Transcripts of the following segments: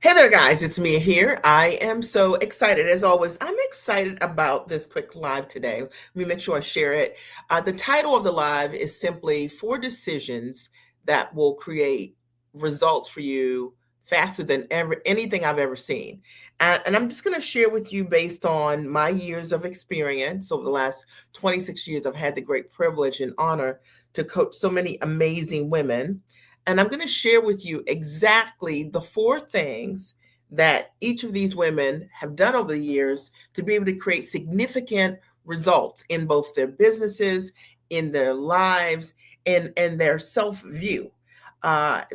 Hey there, guys. It's Mia here. I am so excited. As always, I'm excited about this quick live today. Let me make sure I share it. The title of the live is simply Four Decisions That Will Create Results for You Faster Than anything I've ever seen. And I'm just going to share with you based on my years of experience over the last 26 years. I've had the great privilege and honor to coach so many amazing women, and I'm going to share with you exactly the four things that each of these women have done over the years to be able to create significant results in both their businesses, in their lives, and their self view.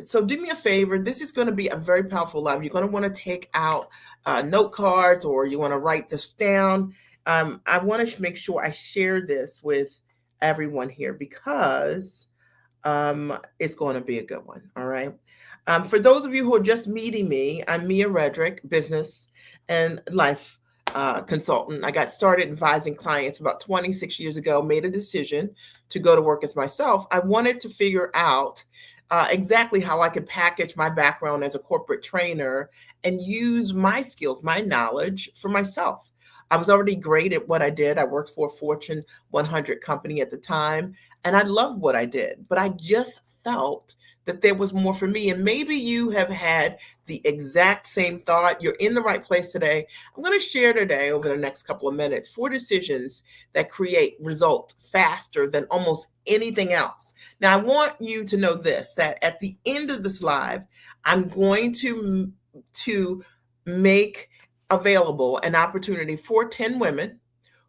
So do me a favor. This is going to be a very powerful live. You're going to want to take out note cards, or you want to write this down. I want to make sure I share this with everyone here because it's going to be a good one. All right. For those of you who are just meeting me, I'm Mia Redrick, business and life consultant. I got started advising clients about 26 years ago, made a decision to go to work as myself. I wanted to figure out exactly how I could package my background as a corporate trainer and use my skills, my knowledge for myself. I was already great at what I did. I worked for a Fortune 100 company at the time, and I loved what I did, but I just felt that there was more for me. And maybe you have had the exact same thought. You're in the right place today. I'm going to share today over the next couple of minutes four decisions that create result faster than almost anything else. Now, I want you to know this, that at the end of this live, I'm going to make available an opportunity for 10 women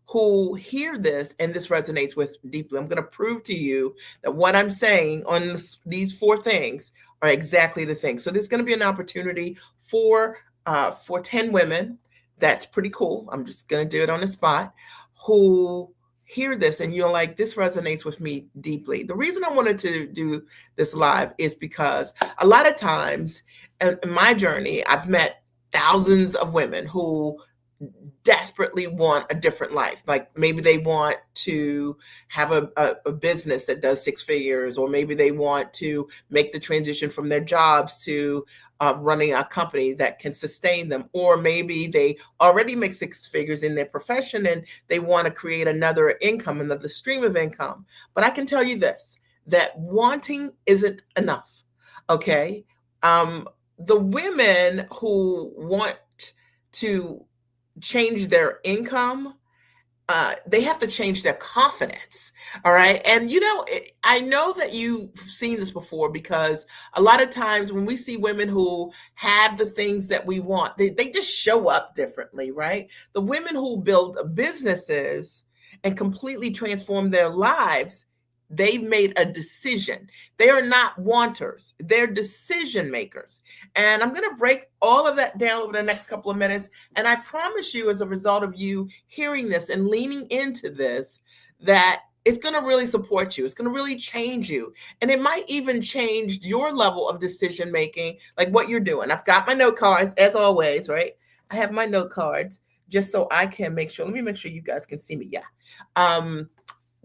who hear this and this resonates with deeply. I'm going to prove to you that what I'm saying on these four things are exactly the thing. So there's going to be an opportunity for 10 women. That's pretty cool. I'm just going to do it on the spot, who hear this and you're like, this resonates with me deeply. The reason I wanted to do this live is because a lot of times in my journey, I've met thousands of women who desperately want a different life. Like maybe they want to have a business that does six figures, or maybe they want to make the transition from their jobs to running a company that can sustain them. Or maybe they already make six figures in their profession and they want to create another income, another stream of income. But I can tell you this, that wanting isn't enough. Okay. The women who want to change their income, they have to change their confidence. All right. And, I know that you've seen this before, because a lot of times when we see women who have the things that we want, they just show up differently, right? The women who build businesses and completely transform their lives, they've made a decision. They are not wanters, they're decision makers. And I'm going to break all of that down over the next couple of minutes. And I promise you, as a result of you hearing this and leaning into this, that it's going to really support you. It's going to really change you. And it might even change your level of decision making, like what you're doing. I've got my note cards, as always, right? I have my note cards just so I can make sure. Let me make sure you guys can see me. Yeah.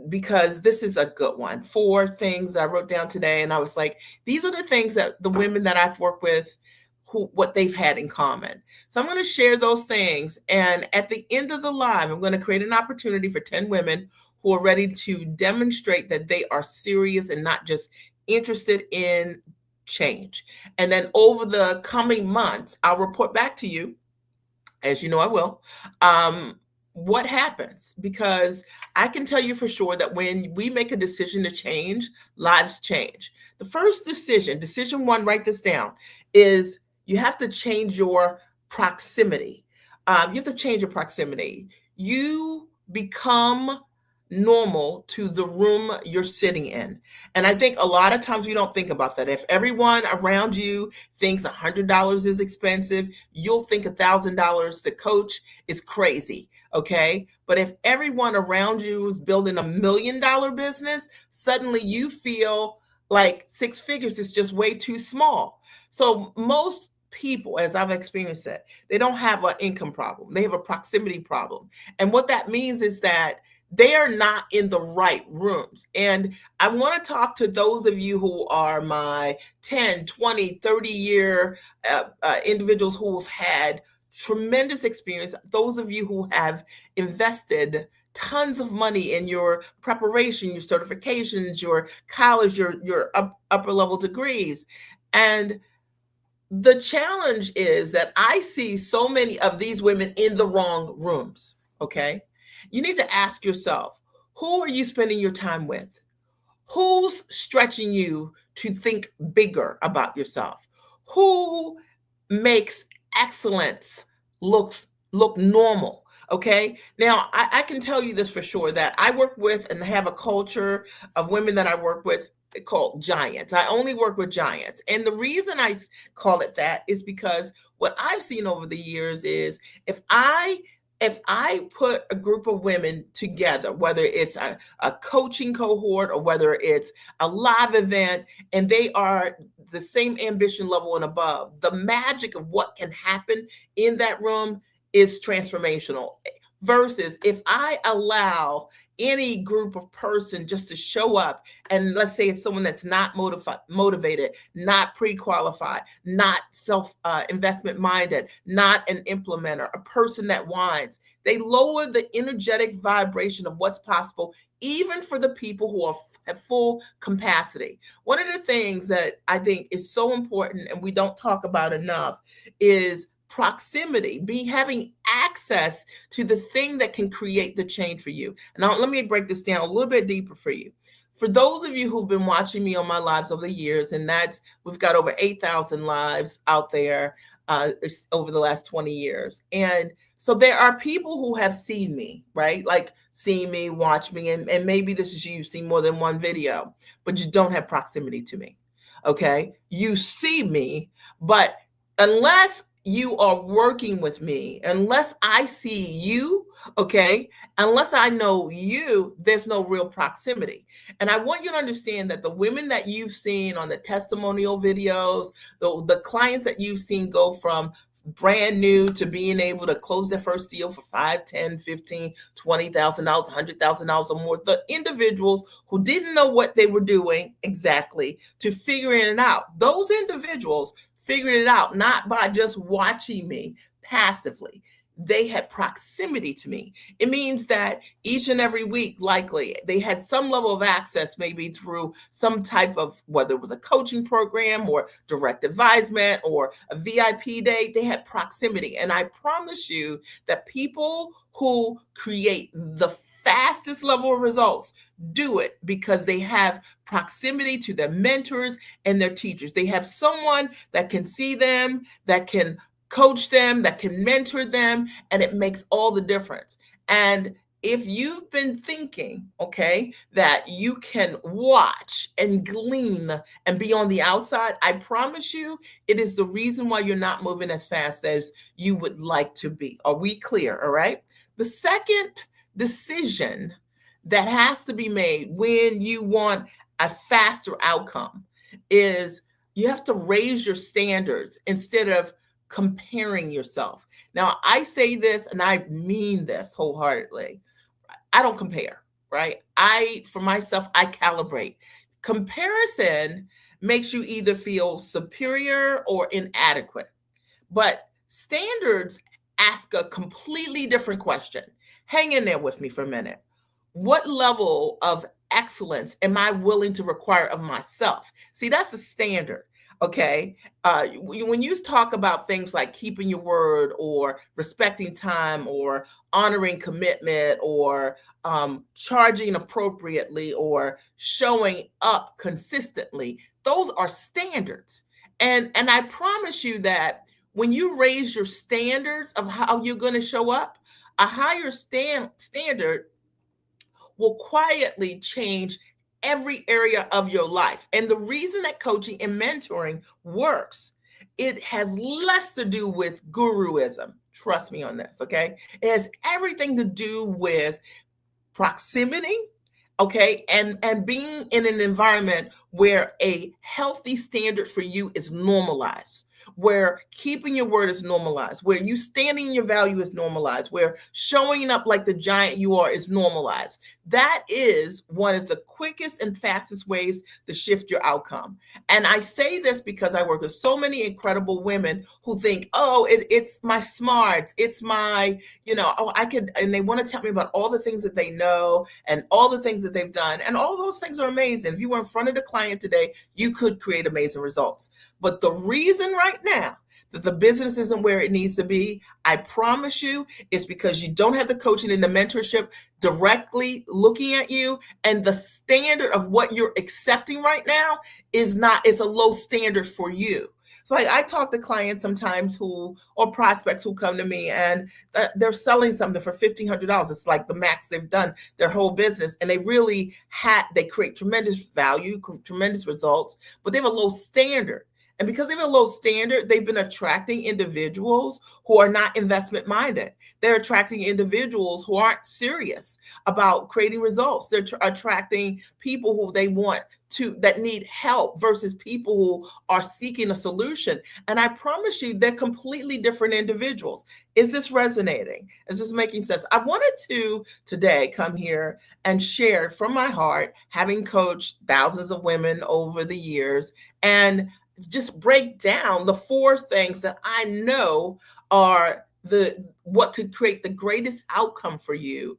Because this is a good one. Four things that I wrote down today, and I was like, these are the things that the women that I've worked with, what they've had in common. So I'm going to share those things, and at the end of the live, I'm going to create an opportunity for 10 women who are ready to demonstrate that they are serious and not just interested in change. And then over the coming months, I'll report back to you, as you know I will, what happens, because I can tell you for sure that when we make a decision to change, lives change. The first decision one, write this down, is you have to change your proximity. You have to change your proximity. You become normal to the room you're sitting in. And I think a lot of times we don't think about that. If everyone around you thinks $100 is expensive, you'll think $1,000 to coach is crazy. Okay. But if everyone around you is building $1 million business, suddenly you feel like six figures is just way too small. So most people, as I've experienced it, they don't have an income problem. They have a proximity problem. And what that means is that they are not in the right rooms. And I want to talk to those of you who are my 10, 20, 30-year individuals who have had tremendous experience, those of you who have invested tons of money in your preparation, your certifications, your college, your upper level degrees. And the challenge is that I see so many of these women in the wrong rooms. Okay. You need to ask yourself, who are you spending your time with? Who's stretching you to think bigger about yourself? Who makes excellence look normal? Okay. Now I can tell you this for sure, that I work with and have a culture of women that I work with called giants. I only work with giants. And the reason call it that is because what I've seen over the years is if I put a group of women together, whether it's a coaching cohort or whether it's a live event, and they are the same ambition level and above, the magic of what can happen in that room is transformational. Versus if I allow any group of person just to show up, and let's say it's someone that's not motivated, not pre-qualified, not self investment minded, not an implementer, a person that whines, they lower the energetic vibration of what's possible, even for the people who have full capacity. One of the things that I think is so important and we don't talk about enough is proximity, having access to the thing that can create the change for you. Now, let me break this down a little bit deeper for you. For those of you who've been watching me on my lives over the years, and we've got over 8,000 lives out there over the last 20 years. And so there are people who have seen me, right? Like seen me, watch me, and maybe this is you've seen more than one video, but you don't have proximity to me. Okay. You see me, but unless you are working with me, unless I see you, okay, unless I know you, there's no real proximity. And I want you to understand that the women that you've seen on the testimonial videos, the clients that you've seen go from brand new to being able to close their first deal for $5, $10, $15, $20,000, $100,000 or more, the individuals who didn't know what they were doing exactly to figuring it out, those individuals figured it out not by just watching me passively. They had proximity to me. It means that each and every week, likely, they had some level of access, maybe through some type of, whether it was a coaching program or direct advisement or a VIP day, they had proximity. And I promise you that people who create the fastest level of results do it because they have proximity to their mentors and their teachers. They have someone that can see them, that can coach them, that can mentor them, and it makes all the difference. And if you've been thinking, okay, that you can watch and glean and be on the outside, I promise you, it is the reason why you're not moving as fast as you would like to be. Are we clear? All right. The second decision that has to be made when you want a faster outcome is you have to raise your standards instead of comparing yourself. Now, I say this and I mean this wholeheartedly. I don't compare, right? For myself, I calibrate. Comparison makes you either feel superior or inadequate, but standards ask a completely different question. Hang in there with me for a minute. What level of excellence am I willing to require of myself? See, that's the standard. Okay. When you talk about things like keeping your word or respecting time or honoring commitment or charging appropriately or showing up consistently, those are standards. And I promise you that when you raise your standards of how you're going to show up, a higher standard will quietly change every area of your life. And the reason that coaching and mentoring works, it has less to do with guruism. Trust me on this, okay? It has everything to do with proximity, okay, and being in an environment where a healthy standard for you is normalized, where keeping your word is normalized, where you standing in your value is normalized, where showing up like the giant you are is normalized. That is one of the quickest and fastest ways to shift your outcome. And I say this because I work with so many incredible women who think, oh, it's my smarts, it's my, oh, I could, and they want to tell me about all the things that they know and all the things that they've done. And all those things are amazing. If you were in front of the client today, you could create amazing results. But the reason right now that the business isn't where it needs to be, I promise you, is because you don't have the coaching and the mentorship directly looking at you, and the standard of what you're accepting right now is a low standard for you. So I talk to clients sometimes or prospects who come to me and they're selling something for $1,500. It's like the max they've done their whole business. And they create tremendous value, tremendous results, but they have a low standard. And because they have a low standard, they've been attracting individuals who are not investment minded. They're attracting individuals who aren't serious about creating results. They're attracting people who they want that need help versus people who are seeking a solution. And I promise you, they're completely different individuals. Is this resonating? Is this making sense? I wanted to today come here and share from my heart, having coached thousands of women over the years, and just break down the 4 things that I know are what could create the greatest outcome for you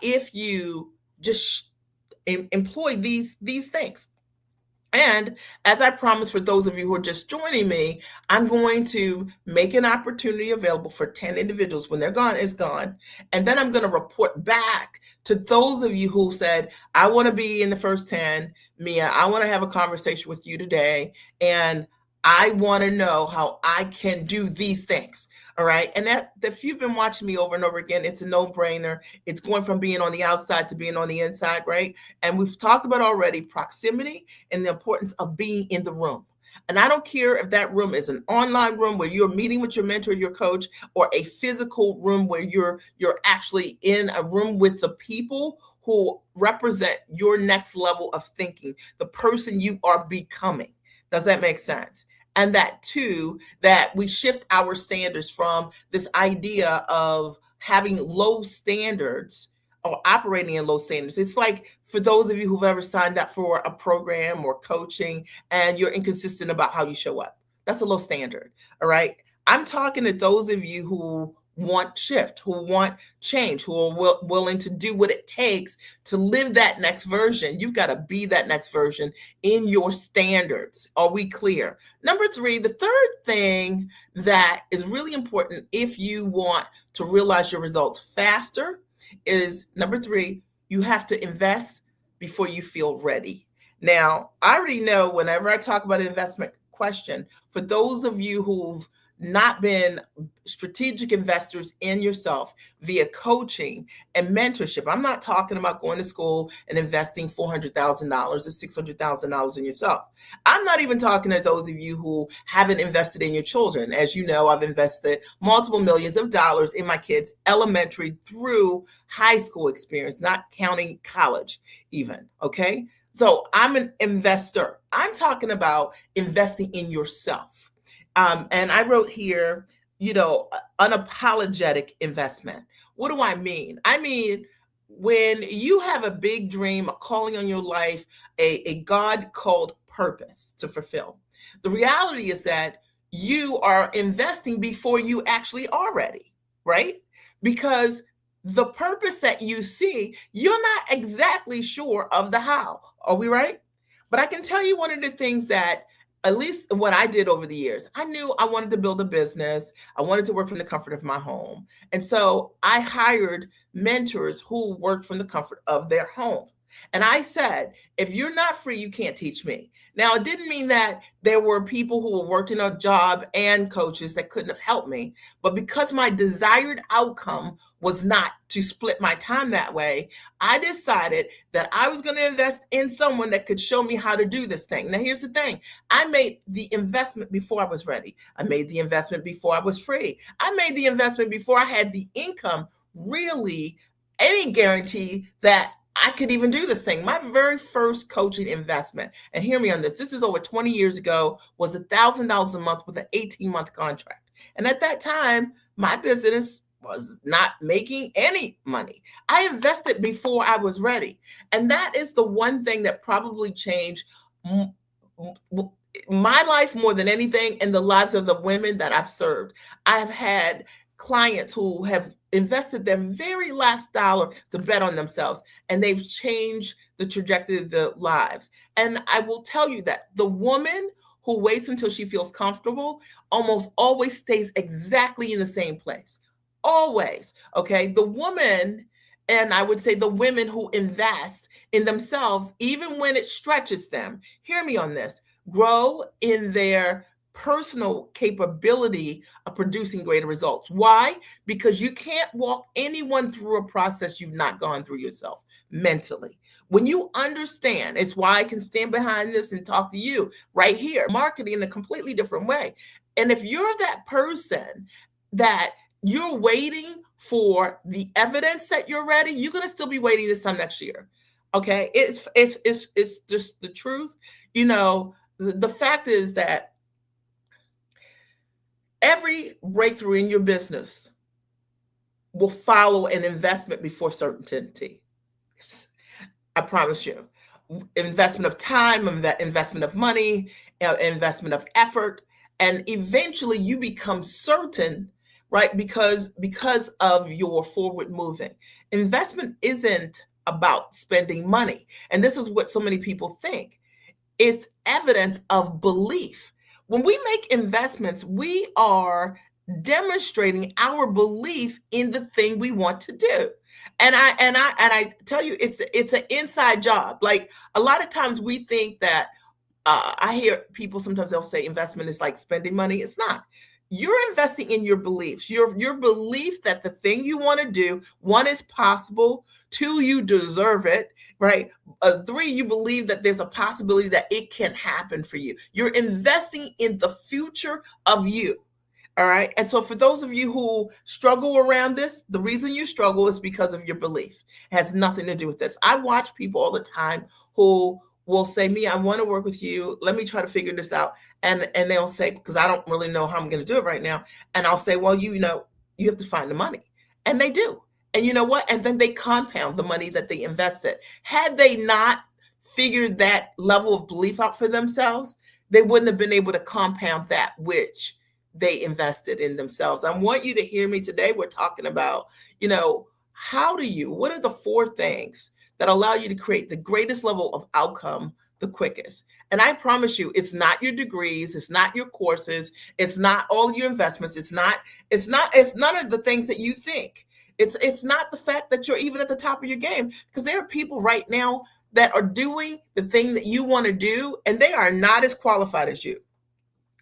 if you just employ these things. And as I promised, for those of you who are just joining me, I'm going to make an opportunity available for 10 individuals. When they're gone, it's gone. And then I'm going to report back to those of you who said, I want to be in the first 10. Mia, I want to have a conversation with you today. And I want to know how I can do these things. All right. And that if you've been watching me over and over again, it's a no-brainer. It's going from being on the outside to being on the inside, right? And we've talked about already proximity and the importance of being in the room. And I don't care if that room is an online room where you're meeting with your mentor, your coach, or a physical room where you're actually in a room with the people who represent your next level of thinking, the person you are becoming. Does that make sense? And that too, that we shift our standards from this idea of having low standards or operating in low standards. It's like for those of you who've ever signed up for a program or coaching and you're inconsistent about how you show up. That's a low standard. All right. I'm talking to those of you who want shift, who want change, who are willing to do what it takes to live that next version. You've got to be that next version in your standards. Are we clear? Number 3, the third thing that is really important if you want to realize your results faster is number 3, you have to invest before you feel ready. Now, I already know whenever I talk about an investment question, for those of you who've not been strategic investors in yourself via coaching and mentorship. I'm not talking about going to school and investing $400,000 or $600,000 in yourself. I'm not even talking to those of you who haven't invested in your children. As you know, I've invested multiple millions of dollars in my kids' elementary through high school experience, not counting college even, okay? So I'm an investor. I'm talking about investing in yourself. And I wrote here, unapologetic investment. What do I mean? I mean, when you have a big dream, a calling on your life, a God-called purpose to fulfill, the reality is that you are investing before you actually are ready, right? Because the purpose that you see, you're not exactly sure of the how. Are we right? But I can tell you one of the things that at least what I did over the years, I knew I wanted to build a business. I wanted to work from the comfort of my home. And so I hired mentors who worked from the comfort of their home. And I said, if you're not free, you can't teach me. Now, it didn't mean that there were people who were working a job and coaches that couldn't have helped me. But because my desired outcome was not to split my time that way, I decided that I was going to invest in someone that could show me how to do this thing. Now, here's the thing. I made the investment before I was ready. I made the investment before I was free. I made the investment before I had the income, really any guarantee that I could even do this thing. My very first coaching investment, and hear me on this, this is over 20 years ago, was $1,000 a month with an 18-month contract. And at that time, my business was not making any money. I invested before I was ready. And that is the one thing that probably changed my life more than anything, and the lives of the women that I've served. I've had clients who have invested their very last dollar to bet on themselves, and they've changed the trajectory of their lives. And I will tell you that the woman who waits until she feels comfortable almost always stays exactly in the same place. Always. Okay. The woman, and I would say the women who invest in themselves, even when it stretches them, hear me on this, grow in their personal capability of producing greater results. Why? Because you can't walk anyone through a process you've not gone through yourself mentally. When you understand, it's why I can stand behind this and talk to you right here, marketing in a completely different way. And if you're that person that you're waiting for the evidence that you're ready, you're going to still be waiting this time next year. Okay. It's just the truth. You know, the fact is that every breakthrough in your business will follow an investment before certainty. I promise you. Investment of time, investment of money, investment of effort, and eventually you become certain, right? Because of your forward moving. Investment isn't about spending money, and this is what so many people think. It's evidence of belief. When we make investments, we are demonstrating our belief in the thing we want to do. And I tell you, it's an inside job. Like a lot of times we think that I hear people sometimes they'll say investment is like spending money. It's not. You're investing in your beliefs, your belief that the thing you want to do, one, is possible, two, you deserve it, right? Three, you believe that there's a possibility that it can happen for you. You're investing in the future of you. All right. And so for those of you who struggle around this, the reason you struggle is because of your belief. It has nothing to do with this. I watch people all the time who will say, "Me, I want to work with you. Let me try to figure this out." And they'll say, because I don't really know how I'm going to do it right now. And I'll say, "Well, you know, you have to find the money." And they do. And you know what? And then they compound the money that they invested. Had they not figured that level of belief out for themselves, they wouldn't have been able to compound that which they invested in themselves. I want you to hear me today. We're talking about, what are the four things that allow you to create the greatest level of outcome the quickest? And I promise you, it's not your degrees, it's not your courses, it's not all your investments, it's none of the things that you think. It's not the fact that you're even at the top of your game, because there are people right now that are doing the thing that you want to do, and they are not as qualified as you,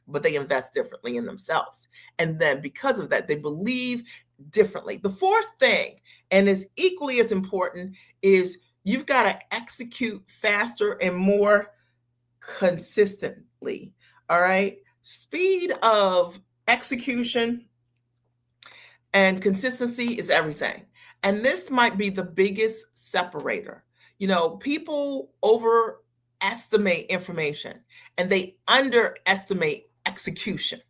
but they invest differently in themselves. And then because of that, they believe differently. The fourth thing, and is equally as important, is you've got to execute faster and more consistently. All right. Speed of execution and consistency is everything. And this might be the biggest separator. People overestimate information and they underestimate execution.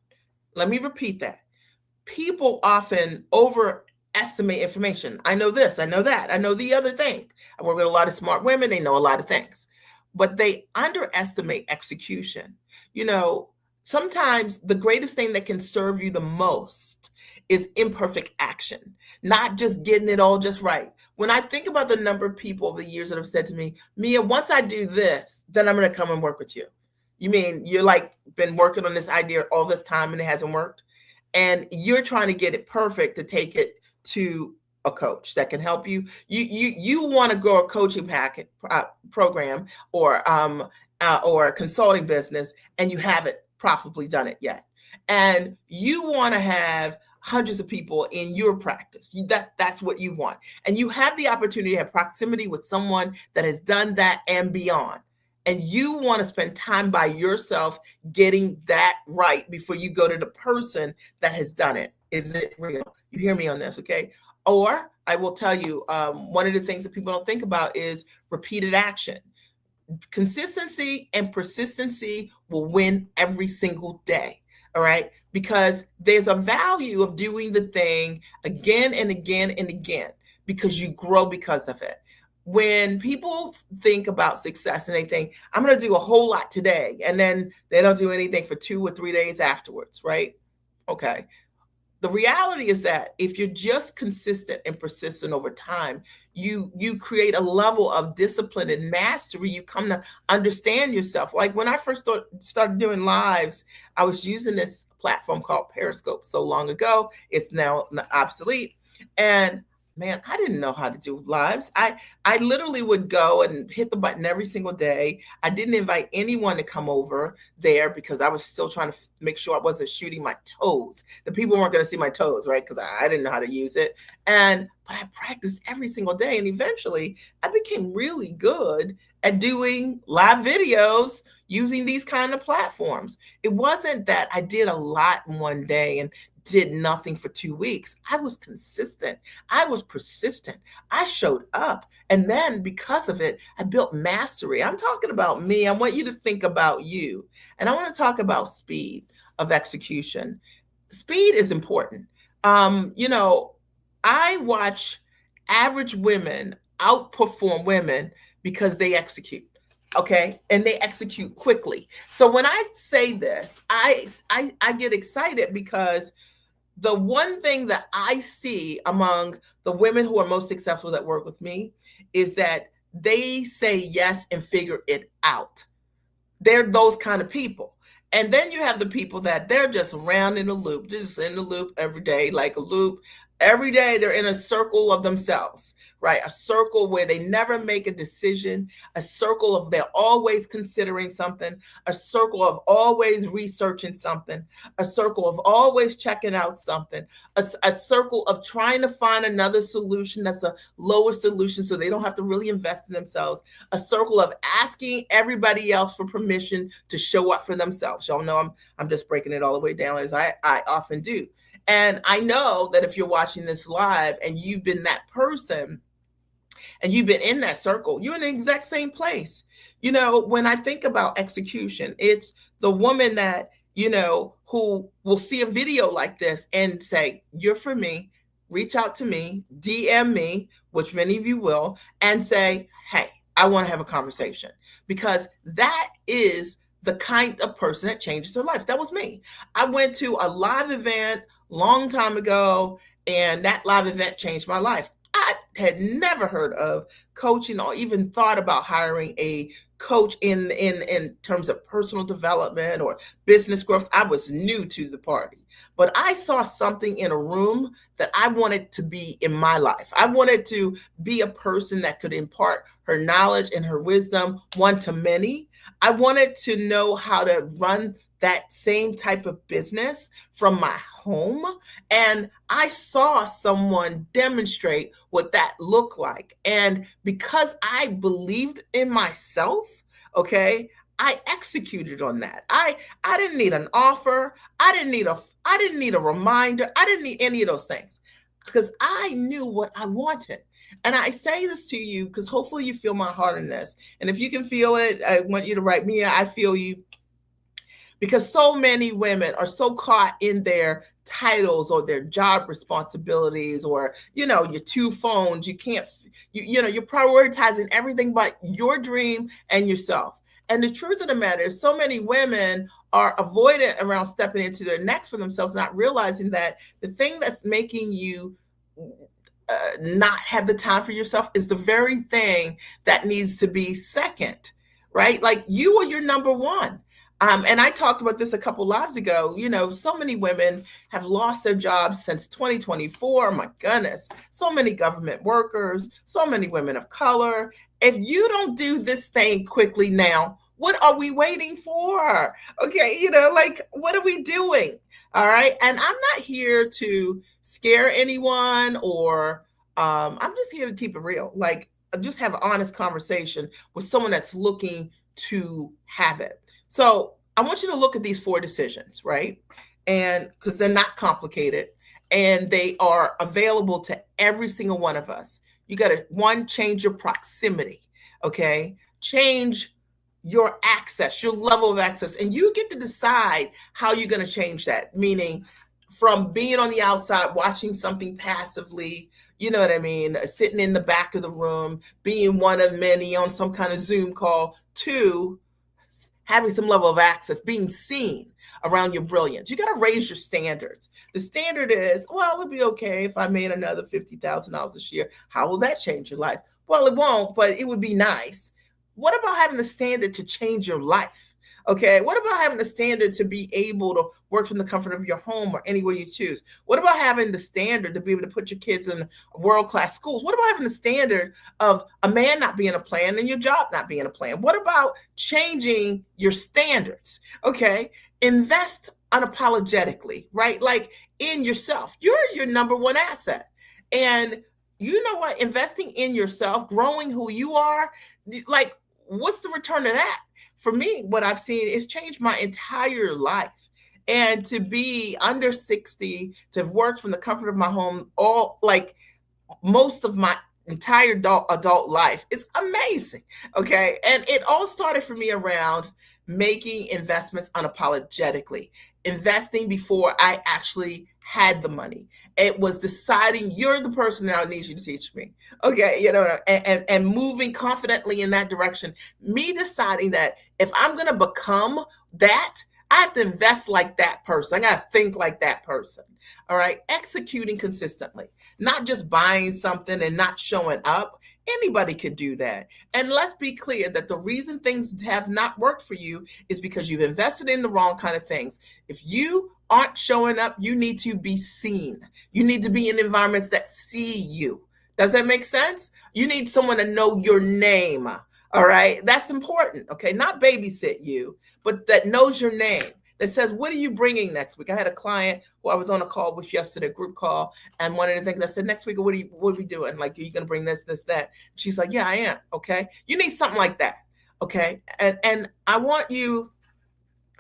Let me repeat that. People often overestimate information. I know this, I know that, I know the other thing. I work with a lot of smart women, they know a lot of things, but they underestimate execution. Sometimes the greatest thing that can serve you the most is imperfect action, not just getting it all just right. When I think about the number of people over the years that have said to me, "Mia, once I do this, then I'm going to come and work with you." You mean you're like been working on this idea all this time and it hasn't worked? And you're trying to get it perfect to take it to a coach that can help you. You want to grow a coaching packet program or a consulting business, and you haven't profitably done it yet. And you want to have hundreds of people in your practice. That's what you want. And you have the opportunity to have proximity with someone that has done that and beyond. And you want to spend time by yourself getting that right before you go to the person that has done it. Is it real? You hear me on this, okay? Or I will tell you, one of the things that people don't think about is repeated action. Consistency and persistency will win every single day. All right. Because there's a value of doing the thing again and again and again because you grow because of it. When people think about success and they think, I'm going to do a whole lot today, and then they don't do anything for 2 or 3 days afterwards, right? Okay. The reality is that if you're just consistent and persistent over time, you create a level of discipline and mastery. You come to understand yourself. Like when I first started doing lives, I was using this platform called Periscope so long ago. It's now obsolete. And man, I didn't know how to do lives. I literally would go and hit the button every single day. I didn't invite anyone to come over there because I was still trying to make sure I wasn't shooting my toes. The people weren't going to see my toes, right? Because I didn't know how to use it. But I practiced every single day. And eventually I became really good at doing live videos using these kind of platforms. It wasn't that I did a lot in one day and did nothing for 2 weeks. I was consistent. I was persistent. I showed up. And then because of it, I built mastery. I'm talking about me. I want you to think about you. And I want to talk about speed of execution. Speed is important. You know, I watch average women outperform women because they execute. Okay, and they execute quickly. So when I say this, I get excited because the one thing that I see among the women who are most successful that work with me is that they say yes and figure it out. They're those kind of people. And then you have the people that they're just around in a loop, just in the loop every day, like a loop. Every day they're in a circle of themselves, right? A circle where they never make a decision, a circle of they're always considering something, a circle of always researching something, a circle of always checking out something, a circle of trying to find another solution that's a lower solution so they don't have to really invest in themselves, a circle of asking everybody else for permission to show up for themselves. Y'all know I'm just breaking it all the way down as I often do. And I know that if you're watching this live and you've been that person and you've been in that circle, you're in the exact same place. You know, when I think about execution, it's the woman that, you know, who will see a video like this and say, you're for me, reach out to me, DM me, which many of you will, and say, hey, I want to have a conversation, because that is the kind of person that changes their life. That was me. I went to a live event long time ago, and that live event changed my life. I had never heard of coaching or even thought about hiring a coach in terms of personal development or business growth. I was new to the party, but I saw something in a room that I wanted to be in my life. I wanted to be a person that could impart her knowledge and her wisdom one to many. I wanted to know how to run that same type of business from my home. And I saw someone demonstrate what that looked like. And because I believed in myself, okay, I executed on that. I didn't need an offer. I didn't need a reminder. I didn't need any of those things because I knew what I wanted. And I say this to you because hopefully you feel my heart in this. And if you can feel it, I want you to write me. I feel you, because so many women are so caught in their titles or their job responsibilities, or your two phones. You can't, you're prioritizing everything but your dream and yourself. And the truth of the matter is, so many women are avoidant around stepping into their next for themselves, not realizing that the thing that's making you not have the time for yourself is the very thing that needs to be second, right? Like, you are your number one. And I talked about this a couple lives ago. So many women have lost their jobs since 2024. My goodness, so many government workers, so many women of color. If you don't do this thing quickly now, what are we waiting for? Okay, like, what are we doing? All right. And I'm not here to scare anyone, or I'm just here to keep it real. Like, just have an honest conversation with someone that's looking to have it. So I want you to look at these 4 decisions, right? And because they're not complicated. and they are available to every single one of us. You got to, one, change your proximity, okay? Change your access, your level of access, and you get to decide how you're going to change that. Meaning, from being on the outside, watching something passively, you know what I mean, sitting in the back of the room, being one of many on some kind of Zoom call, to having some level of access, being seen around your brilliance. You got to raise your standards. The standard is, well, it would be okay if I made another $50,000 this year. How will that change your life? Well, it won't, but it would be nice. What about having the standard to change your life? Okay. What about having the standard to be able to work from the comfort of your home or anywhere you choose? What about having the standard to be able to put your kids in world-class schools? What about having the standard of a man not being a plan and your job not being a plan? What about changing your standards? Okay. Invest unapologetically, right? Like, in yourself. You're your number one asset. And you know what? Investing in yourself, growing who you are, like, what's the return of that? For me, what I've seen is change my entire life. And to be under 60, to have worked from the comfort of my home, all like most of my entire adult life, is amazing. Okay. And it all started for me around making investments unapologetically, investing before I actually had the money. It was deciding, you're the person that I need you to teach me. Okay. You know, and moving confidently in that direction. Me deciding that if I'm going to become that, I have to invest like that person. I got to think like that person. All right. Executing consistently, not just buying something and not showing up. Anybody could do that. And let's be clear that the reason things have not worked for you is because you've invested in the wrong kind of things. If you aren't showing up, you need to be seen. You need to be in environments that see you. Does that make sense? You need someone to know your name. All right. That's important. Okay. Not babysit you, but that knows your name, that says, what are you bringing next week? I had a client who I was on a call with yesterday, a group call. And one of the things I said, next week, what are we doing? Like, are you going to bring this, that? She's like, yeah, I am. Okay. You need something like that. Okay. And I want you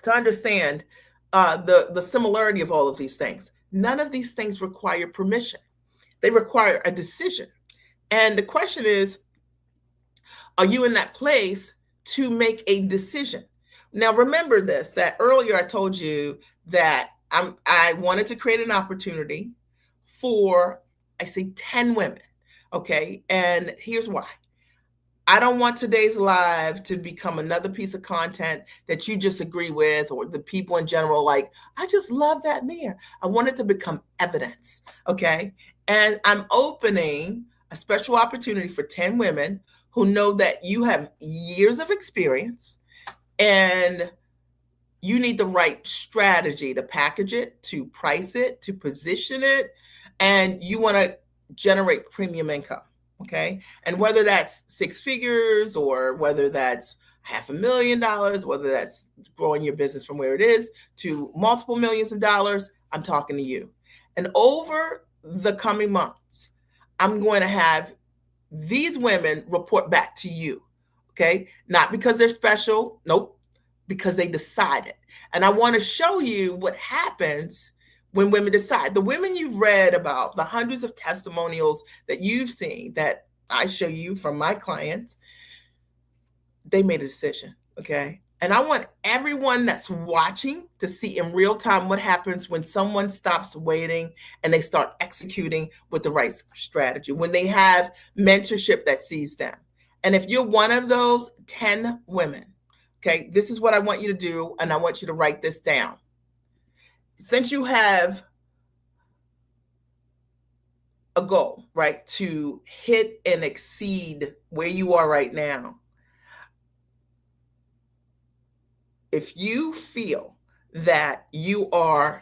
to understand the similarity of all of these things. None of these things require permission. They require a decision. And the question is, are you in that place to make a decision? Now, remember this, that earlier I told you that I wanted to create an opportunity for, I say, 10 women. Okay. And here's why. I don't want today's live to become another piece of content that you just agree with, or the people in general, like, I just love that mirror. I want it to become evidence. Okay. And I'm opening a special opportunity for 10 women who know that you have years of experience and you need the right strategy to package it, to price it, to position it, and you want to generate premium income. Okay. And whether that's six figures or whether that's $500,000, whether that's growing your business from where it is to multiple millions of dollars, I'm talking to you. And over the coming months, I'm going to have these women report back to you. Okay. Not because they're special. Nope. Because they decided. And I want to show you what happens when women decide. The women you've read about, the hundreds of testimonials that you've seen that I show you from my clients, they made a decision. Okay. And I want everyone that's watching to see in real time what happens when someone stops waiting and they start executing with the right strategy, when they have mentorship that sees them. And if you're one of those 10 women, okay, this is what I want you to do. And I want you to write this down. Since you have a goal, right, to hit and exceed where you are right now, if you feel that you're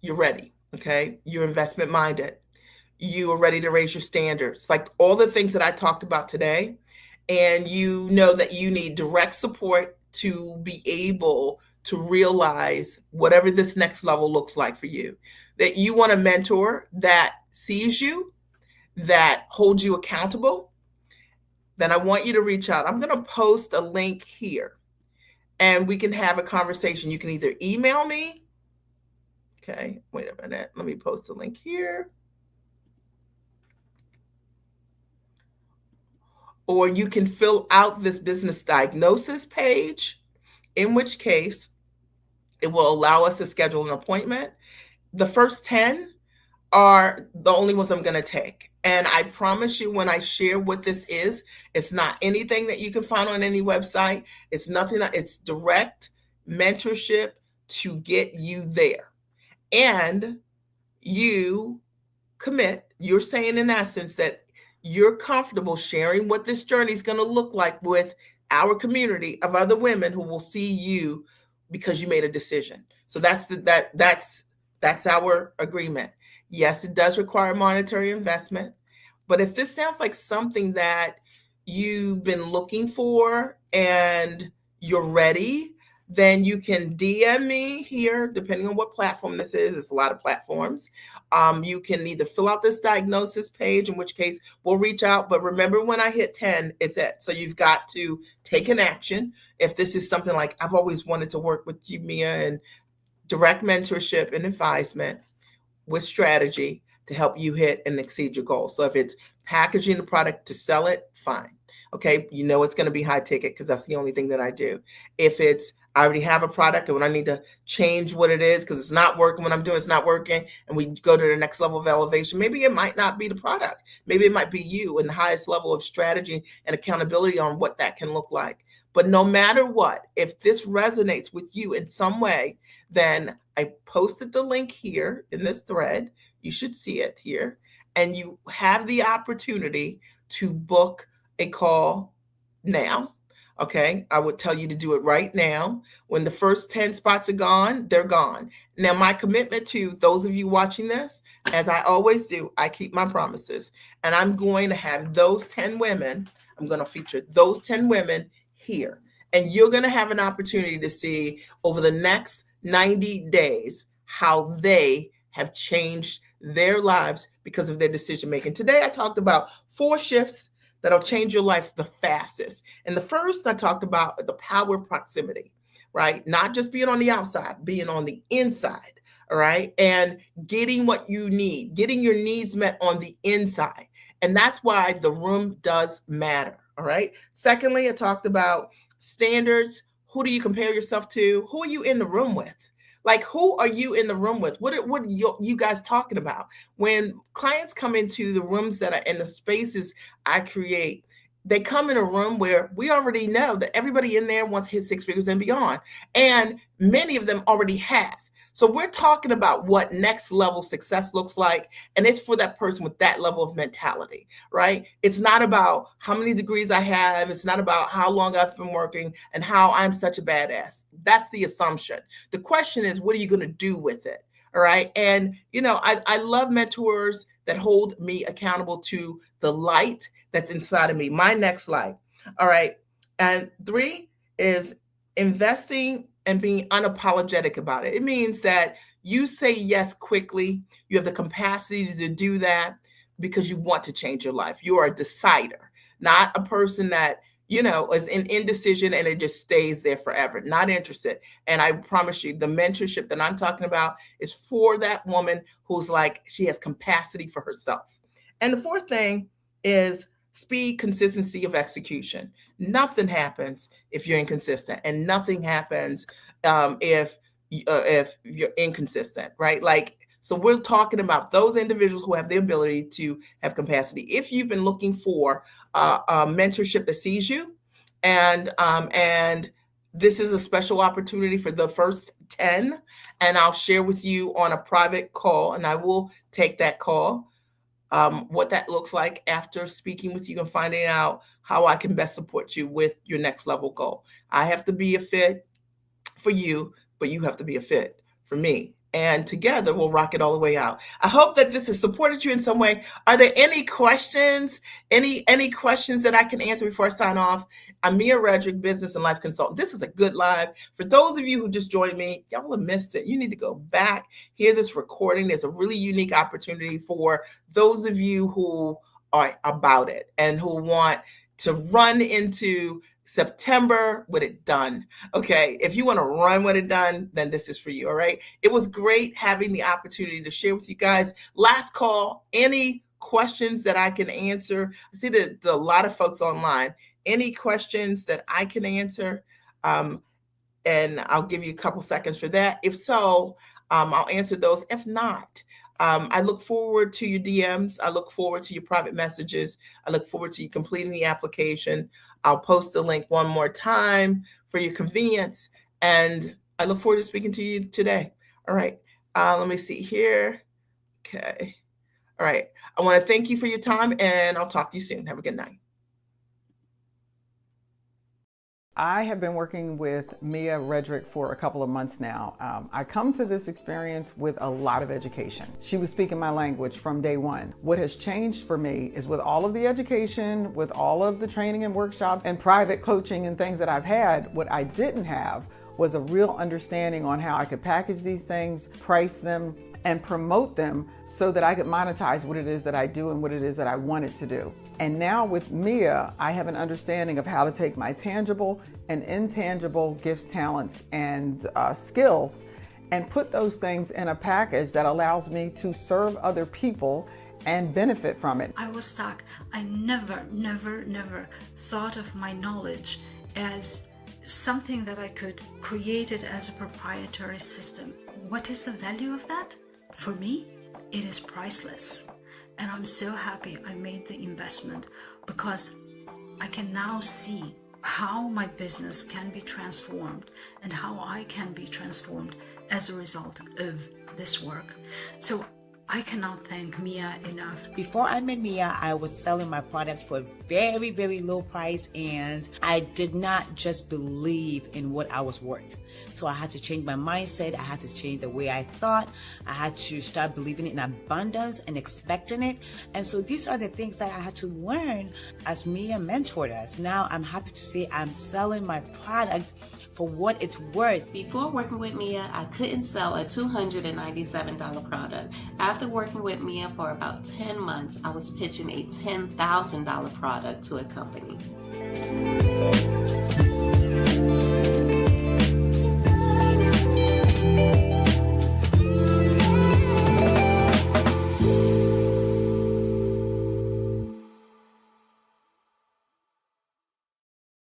ready, okay, you're investment minded, you are ready to raise your standards, like all the things that I talked about today, and you know that you need direct support to be able to realize whatever this next level looks like for you, that you want a mentor that sees you, that holds you accountable, then I want you to reach out. I'm going to post a link here and we can have a conversation. You can either email me Okay, wait a minute. Let me post a link here. Or you can fill out this business diagnosis page, in which case it will allow us to schedule an appointment. The first 10 are the only ones I'm going to take. And I promise you, when I share what this is, it's not anything that you can find on any website. It's nothing, it's direct mentorship to get you there. And you commit, you're saying in essence that you're comfortable sharing what this journey is going to look like with our community of other women who will see you because you made a decision. So that's our agreement. Yes, it does require monetary investment, but if this sounds like something that you've been looking for and you're ready, then you can DM me here, depending on what platform this is. It's a lot of platforms. You can either fill out this diagnosis page, in which case we'll reach out. But remember, when I hit 10, it's it. So you've got to take an action. If this is something like, I've always wanted to work with you, Mia, and direct mentorship and advisement with strategy to help you hit and exceed your goals. So if it's packaging the product to sell it, fine. Okay, you know it's going to be high ticket because that's the only thing that I do. If it's I already have a product and when I need to change what it is because it's not working, what I'm doing it's not working, and we go to the next level of elevation, maybe it might not be the product. Maybe it might be you and the highest level of strategy and accountability on what that can look like. But no matter what, if this resonates with you in some way, then I posted the link here in this thread. You should see it here. And you have the opportunity to book a call now. Okay. I would tell you to do it right now. When the first 10 spots are gone, they're gone. Now, my commitment to those of you watching this, as I always do, I keep my promises. And I'm going to have those 10 women, I'm going to feature those 10 women here. And you're going to have an opportunity to see over the next 90 days how they have changed their lives because of their decision making. Today, I talked about 4 shifts that'll change your life the fastest. And the first, I talked about the power of proximity, right? Not just being on the outside, being on the inside, all right? And getting what you need, getting your needs met on the inside. And that's why the room does matter, all right? Secondly, I talked about standards. Who do you compare yourself to? Who are you in the room with? Like, who are you in the room with? What are you guys talking about? When clients come into the rooms that are in the spaces I create, they come in a room where we already know that everybody in there wants to hit 6 figures and beyond. And many of them already have. So we're talking about what next level success looks like. And it's for that person with that level of mentality, right? It's not about how many degrees I have. It's not about how long I've been working and how I'm such a badass. That's the assumption. The question is, what are you going to do with it? All right. And, I love mentors that hold me accountable to the light that's inside of me, my next light. All right. And 3 is investing and being unapologetic about it. It means that you say yes quickly. You have the capacity to do that because you want to change your life. You are a decider, not a person that, is in indecision and it just stays there forever, not interested. And I promise you, the mentorship that I'm talking about is for that woman who's like, she has capacity for herself. And the 4th thing is speed, consistency of execution. Nothing happens if you're inconsistent, and nothing happens if you're inconsistent, right? Like, so we're talking about those individuals who have the ability to have capacity. If you've been looking for a mentorship that sees you, and this is a special opportunity for the first 10, and I'll share with you on a private call, and I will take that call. What that looks like after speaking with you and finding out how I can best support you with your next level goal. I have to be a fit for you, but you have to be a fit for me. And together we'll rock it all the way out. I hope that this has supported you in some way. Are there any questions? Any questions that I can answer before I sign off? I'm Mia Redrick, business and life consultant. This is a good live. For those of you who just joined me, y'all have missed it. You need to go back, hear this recording. There's a really unique opportunity for those of you who are about it and who want to run into September with it done. Okay. If you want to run with it done, then this is for you. All right. It was great having the opportunity to share with you guys. Last call. Any questions that I can answer? I see that a lot of folks online. Any questions that I can answer? And I'll give you a couple seconds for that. If so, I'll answer those. If not, I look forward to your DMs. I look forward to your private messages. I look forward to you completing the application. I'll post the link one more time for your convenience. And I look forward to speaking to you today. All right. Let me see here. Okay. All right. I want to thank you for your time, and I'll talk to you soon. Have a good night. I have been working with Mia Redrick for a couple of months now. I come to this experience with a lot of education. She was speaking my language from day one. What has changed for me is with all of the education, with all of the training and workshops and private coaching and things that I've had, what I didn't have was a real understanding on how I could package these things, price them, and promote them so that I could monetize what it is that I do and what it is that I wanted to do. And now with Mia, I have an understanding of how to take my tangible and intangible gifts, talents, and skills and put those things in a package that allows me to serve other people and benefit from it. I was stuck. I never thought of my knowledge as something that I could create it as a proprietary system. What is the value of that? For me, it is priceless. And I'm so happy I made the investment because I can now see how my business can be transformed and how I can be transformed as a result of this work. So I cannot thank Mia enough. Before I met Mia, I was selling my product for a very, very low price, and I did not just believe in what I was worth. So I had to change my mindset. I had to change the way I thought. I had to start believing in abundance and expecting it. And so these are the things that I had to learn as Mia mentored us. Now I'm happy to say I'm selling my product for what it's worth. Before working with Mia, I couldn't sell a $297 product. After working with Mia for about 10 months, I was pitching a $10,000 product to a company.